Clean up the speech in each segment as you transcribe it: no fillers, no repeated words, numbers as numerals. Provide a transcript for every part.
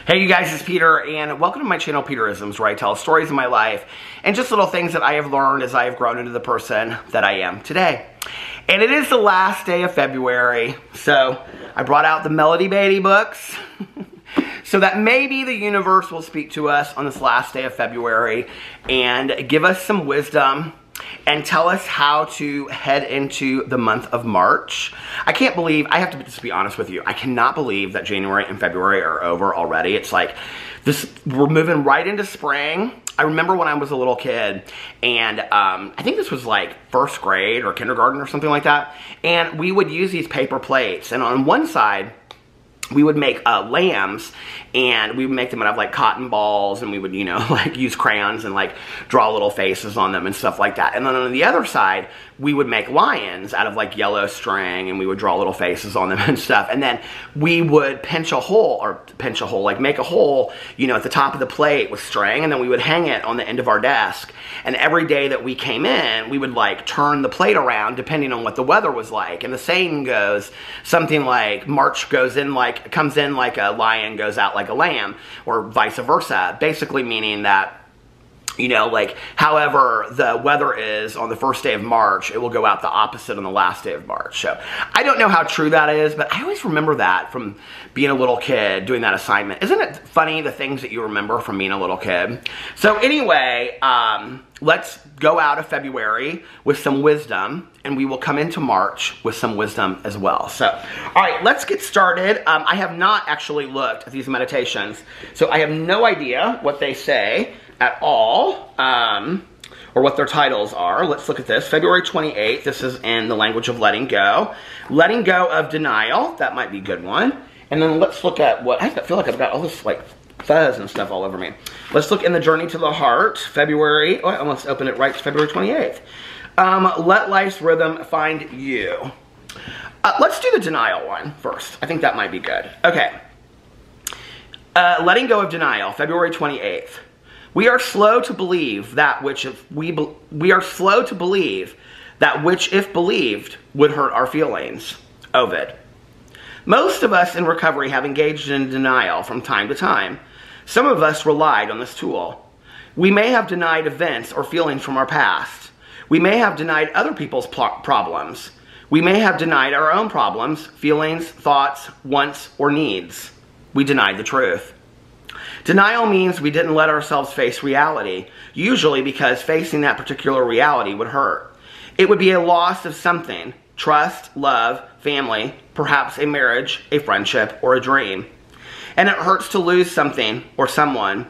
Hey you guys, it's Peter, and welcome to my channel, Peterisms, where I tell stories of my life and just little things that I have learned as I have grown into the person that I am today. And it is the last day of February, so I brought out the Melody Beatty books so that maybe the universe will speak to us on this last day of February and give us some wisdom and tell us how to head into the month of March. I can't believe, I have to just be honest with you, I cannot believe that January and February are over already. It's like, we're moving right into spring. I remember when I was a little kid, and I think this was like first grade or kindergarten or something like that, and we would use these paper plates, and on one side, we would make lambs, and we would make them out of like cotton balls, and we would, you know, like use crayons and like draw little faces on them and stuff like that. And then on the other side, we would make lions out of like yellow string, and we would draw little faces on them and stuff. And then we would pinch a hole, like make a hole, you know, at the top of the plate with string, and then we would hang it on the end of our desk. And every day that we came in, we would like turn the plate around depending on what the weather was like. And the saying goes something like, March comes in like a lion, goes out like a lamb, or vice versa. Basically meaning that, you know, like, however the weather is on the first day of March, it will go out the opposite on the last day of March. So, I don't know how true that is, but I always remember that from being a little kid, doing that assignment. Isn't it funny, the things that you remember from being a little kid? So anyway, let's go out of February with some wisdom, and we will come into March with some wisdom as well. So, all right, let's get started. I have not actually looked at these meditations, so I have no idea what they say at all, or what their titles are. Let's look at this. February 28th, this is in the language of letting go. Letting go of denial, that might be a good one. And then let's look at what, I feel like I've got all this like fuzz and stuff all over me. Let's look in the Journey to the Heart, February, oh, I almost opened it right, it's February 28th. Let life's rhythm find you. Let's do the denial one first. I think that might be good. Okay. Letting go of denial, February 28th. We are slow to believe that which if believed would hurt our feelings. Ovid. Most of us in recovery have engaged in denial from time to time. Some of us relied on this tool. We may have denied events or feelings from our past. We may have denied other people's problems. We may have denied our own problems, feelings, thoughts, wants, or needs. We denied the truth. Denial means we didn't let ourselves face reality, usually because facing that particular reality would hurt. It would be a loss of something: trust, love, family, perhaps a marriage, a friendship, or a dream. And it hurts to lose something or someone.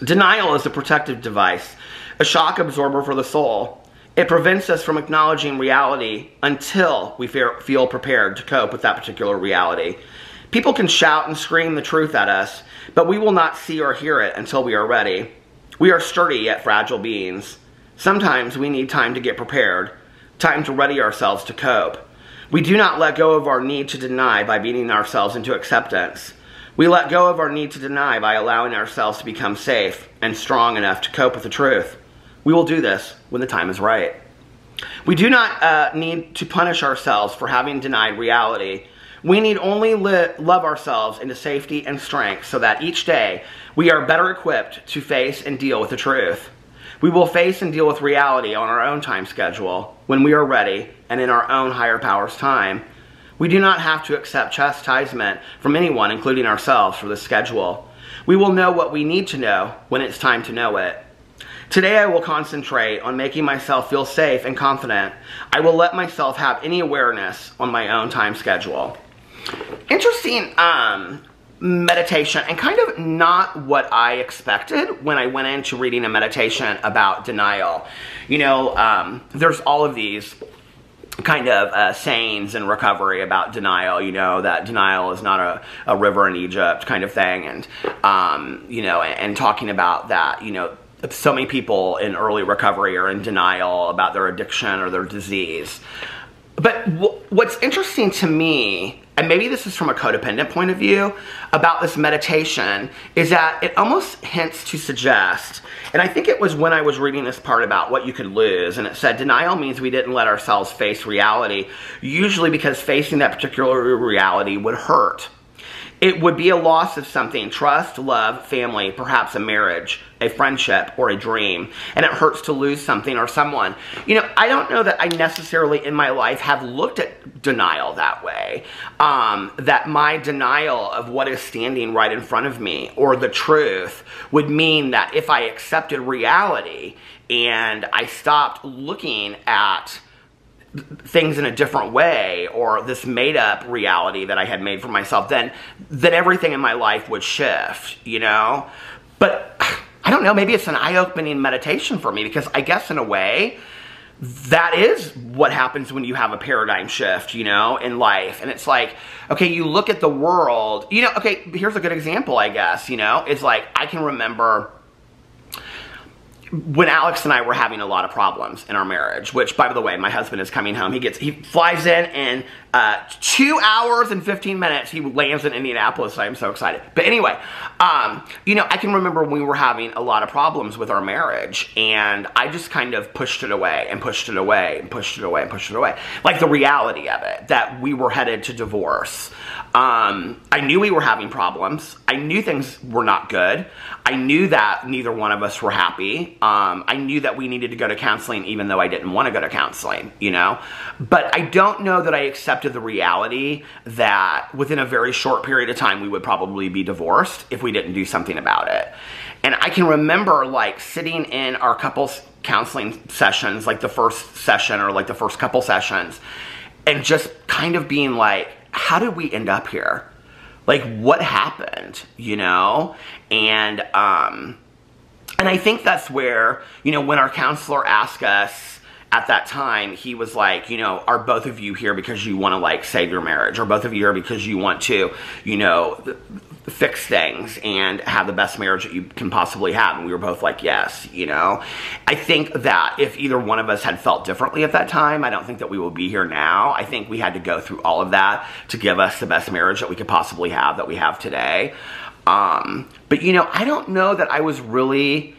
Denial is a protective device, a shock absorber for the soul. It prevents us from acknowledging reality until we feel prepared to cope with that particular reality. People can shout and scream the truth at us, but we will not see or hear it until we are ready. We are sturdy yet fragile beings. Sometimes we need time to get prepared, time to ready ourselves to cope. We do not let go of our need to deny by beating ourselves into acceptance. We let go of our need to deny by allowing ourselves to become safe and strong enough to cope with the truth. We will do this when the time is right. We do not need to punish ourselves for having denied reality. We need only love ourselves into safety and strength so that each day we are better equipped to face and deal with the truth. We will face and deal with reality on our own time schedule, when we are ready and in our own higher power's time. We do not have to accept chastisement from anyone, including ourselves, for this schedule. We will know what we need to know when it's time to know it. Today I will concentrate on making myself feel safe and confident. I will let myself have any awareness on my own time schedule. Interesting meditation, and kind of not what I expected when I went into reading a meditation about denial. You know, there's all of these kind of sayings in recovery about denial, you know, that denial is not a river in Egypt kind of thing, and, you know, and talking about that, you know, so many people in early recovery are in denial about their addiction or their disease. But what's interesting to me, and maybe this is from a codependent point of view, about this meditation, is that it almost hints to suggest, and I think it was when I was reading this part about what you could lose, and it said, denial means we didn't let ourselves face reality, usually because facing that particular reality would hurt. It would be a loss of something: trust, love, family, perhaps a marriage, a friendship, or a dream. And it hurts to lose something or someone. You know, I don't know that I necessarily in my life have looked at denial that way. That my denial of what is standing right in front of me, or the truth, would mean that if I accepted reality and I stopped looking at things in a different way, or this made-up reality that I had made for myself, then everything in my life would shift, you know? But I don't know, maybe it's an eye-opening meditation for me, because I guess in a way, that is what happens when you have a paradigm shift, you know, in life. And it's like, okay, you look at the world, you know, okay, here's a good example, I guess, you know? It's like, I can remember when Alex and I were having a lot of problems in our marriage, which, by the way, my husband is coming home. He flies in 2 hours and 15 minutes. He lands in Indianapolis. I'm so excited. But anyway, you know, I can remember when we were having a lot of problems with our marriage, and I just kind of pushed it away and pushed it away and pushed it away and pushed it away. Like the reality of it, that we were headed to divorce. I knew we were having problems. I knew things were not good. I knew that neither one of us were happy. I knew that we needed to go to counseling, even though I didn't want to go to counseling, you know? But I don't know that I accepted the reality that within a very short period of time, we would probably be divorced if we didn't do something about it. And I can remember, like, sitting in our couples counseling sessions, like the first session or like the first couple sessions, and just kind of being like, how did we end up here? Like, what happened, you know? And I think that's where, you know, when our counselor asked us at that time, he was like, you know, are both of you here because you want to, like, save your marriage? Or both of you here because you want to, you know, fix things and have the best marriage that you can possibly have? And we were both like, yes, you know? I think that if either one of us had felt differently at that time, I don't think that we would be here now. I think we had to go through all of that to give us the best marriage that we could possibly have, that we have today. But, you know, I don't know that I was really...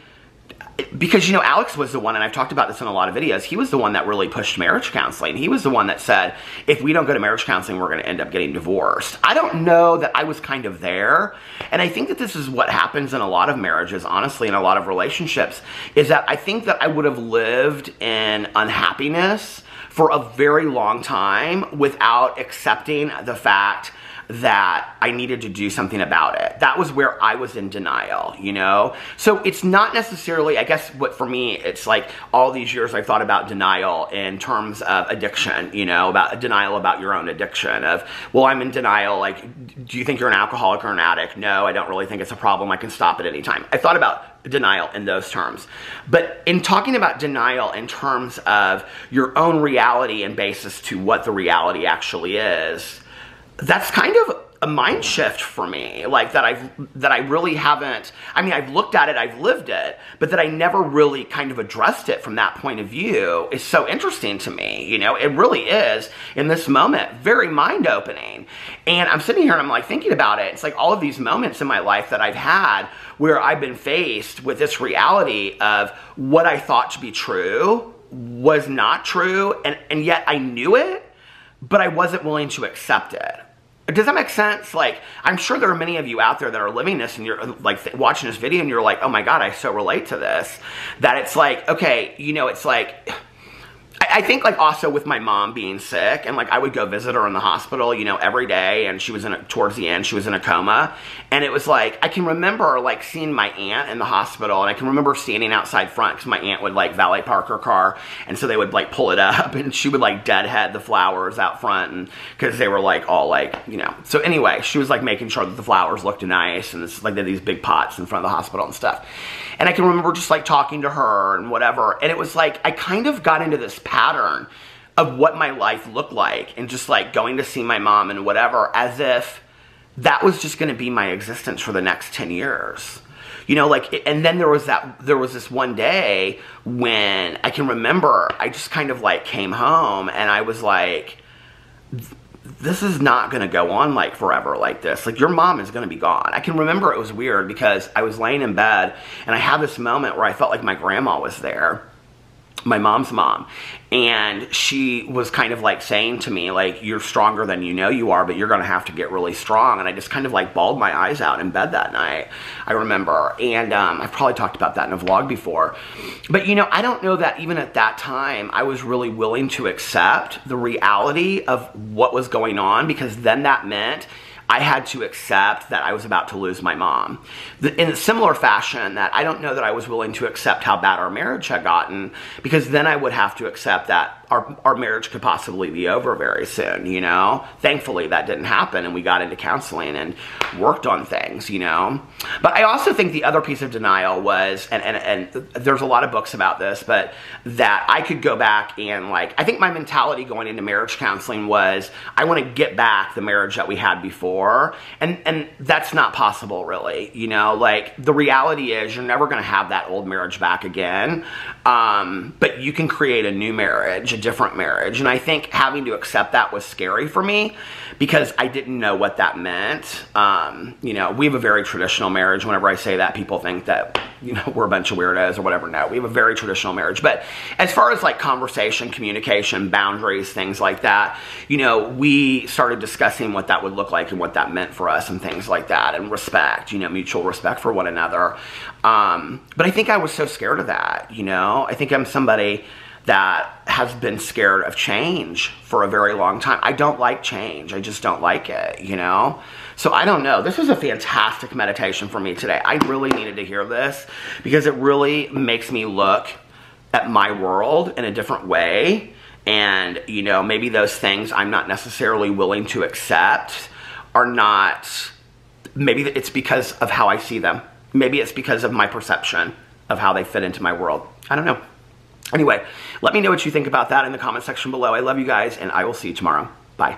Because, you know, Alex was the one, and I've talked about this in a lot of videos, he was the one that really pushed marriage counseling. He was the one that said, if we don't go to marriage counseling, we're going to end up getting divorced. I don't know that I was kind of there. And I think that this is what happens in a lot of marriages, honestly, in a lot of relationships, is that I think that I would have lived in unhappiness for a very long time without accepting the fact that I needed to do something about it. That was where I was in denial, you know? So it's not necessarily, I guess what for me, it's like all these years I've thought about denial in terms of addiction, you know, about denial about your own addiction of, well, I'm in denial, like, do you think you're an alcoholic or an addict? No, I don't really think it's a problem. I can stop at any time. I thought about denial in those terms. But in talking about denial in terms of your own reality and basis to what the reality actually is, that's kind of a mind shift for me, like that I really haven't, I mean, I've looked at it, I've lived it, but that I never really kind of addressed it from that point of view is so interesting to me, you know? It really is, in this moment, very mind-opening. And I'm sitting here and I'm like thinking about it. It's like all of these moments in my life that I've had where I've been faced with this reality of what I thought to be true was not true, and yet I knew it, but I wasn't willing to accept it. Does that make sense? Like, I'm sure there are many of you out there that are living this and you're like watching this video and you're like, oh my God, I so relate to this. That it's like, okay, you know, it's like, I think like also with my mom being sick, and like I would go visit her in the hospital, you know, every day, and she was towards the end, she was in a coma, and it was like, I can remember like seeing my aunt in the hospital, and I can remember standing outside front, because my aunt would like valet park her car, and so they would like pull it up, and she would like deadhead the flowers out front, and because they were like all like, you know, so anyway, she was like making sure that the flowers looked nice, and it's like they had these big pots in front of the hospital and stuff. And I can remember just like talking to her and whatever, and it was like, I kind of got into this pattern of what my life looked like, and just like going to see my mom and whatever, as if that was just going to be my existence for the next 10 years. You know, like, and then there was this one day when I can remember I just kind of like came home and I was like, this is not going to go on like forever like this. Like, your mom is going to be gone. I can remember it was weird because I was laying in bed and I had this moment where I felt like my grandma was there. my mom's mom, and she was kind of like saying to me, like, you're stronger than you know you are, but you're gonna have to get really strong. And I just kind of like bawled my eyes out in bed that night, I remember. And I've probably talked about that in a vlog before, but you know, I don't know that even at that time I was really willing to accept the reality of what was going on, because then that meant I had to accept that I was about to lose my mom. In a similar fashion, that I don't know that I was willing to accept how bad our marriage had gotten, because then I would have to accept that our marriage could possibly be over very soon, you know? Thankfully, that didn't happen, and we got into counseling and worked on things, you know? But I also think the other piece of denial was, and there's a lot of books about this, but that I could go back and, like, I think my mentality going into marriage counseling was, I want to get back the marriage that we had before, and that's not possible, really, you know? Like, the reality is you're never going to have that old marriage back again, but you can create a new marriage, a different marriage. And I think having to accept that was scary for me, because I didn't know what that meant. You know, we have a very traditional marriage. Whenever I say that, people think that, you know, we're a bunch of weirdos or whatever. No, we have a very traditional marriage. But as far as like conversation, communication, boundaries, things like that, you know, we started discussing what that would look like and what that meant for us and things like that, and respect, you know, mutual respect for one another. But I think I was so scared of that, you know. I think I'm somebody that has been scared of change for a very long time. I don't like change. I just don't like it, you know? So I don't know. This was a fantastic meditation for me today. I really needed to hear this, because it really makes me look at my world in a different way. And, you know, maybe those things I'm not necessarily willing to accept are not, maybe it's because of how I see them. Maybe it's because of my perception of how they fit into my world. I don't know. Anyway, let me know what you think about that in the comment section below. I love you guys, and I will see you tomorrow. Bye.